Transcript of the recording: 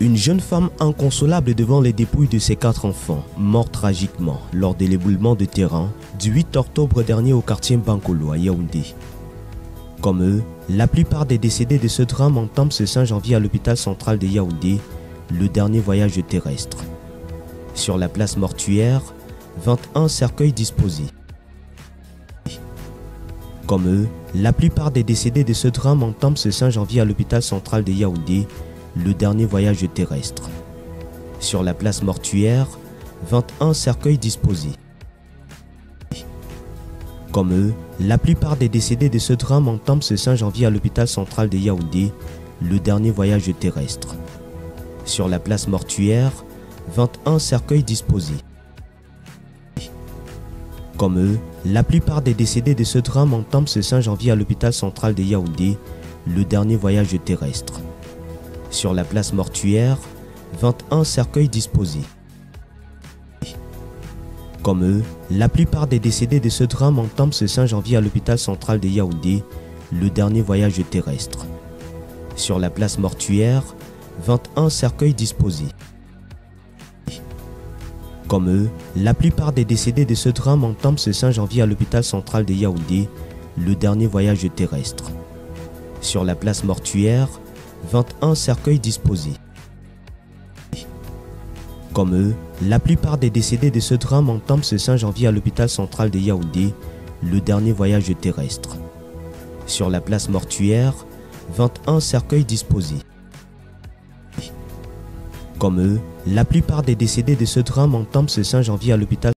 Une jeune femme inconsolable devant les dépouilles de ses 4 enfants, morts tragiquement lors de l'éboulement de terrain du 8 octobre dernier au quartier Bankolo à Yaoundé. Comme eux, la plupart des décédés de ce drame entament ce 5 janvier à l'hôpital central de Yaoundé, le dernier voyage terrestre. Sur la place mortuaire, 21 cercueils disposés. Comme eux, la plupart des décédés de ce drame entament ce 5 janvier à l'hôpital central de Yaoundé, le dernier voyage terrestre. Sur la place mortuaire, 21 cercueils disposés. Comme eux, la plupart des décédés de ce drame entament ce 5 janvier à l'hôpital central de Yaoundé, le dernier voyage terrestre. Sur la place mortuaire, 21 cercueils disposés. Comme eux, la plupart des décédés de ce drame entament ce 5 janvier à l'hôpital central de Yaoundé, le dernier voyage terrestre. Sur la place mortuaire, 21 cercueils disposés. Comme eux, la plupart des décédés de ce drame entament ce 5 janvier à l'hôpital central de Yaoundé, le dernier voyage terrestre. Sur la place mortuaire, 21 cercueils disposés. Comme eux, la plupart des décédés de ce drame entament ce 5 janvier à l'hôpital central de Yaoundé, le dernier voyage terrestre. Sur la place mortuaire, 21 cercueils disposés. Comme eux, la plupart des décédés de ce drame entament ce 5 janvier à l'hôpital central de Yaoundé, le dernier voyage terrestre. Sur la place mortuaire, 21 cercueils disposés. Comme eux, la plupart des décédés de ce drame entament ce 5 janvier à l'hôpital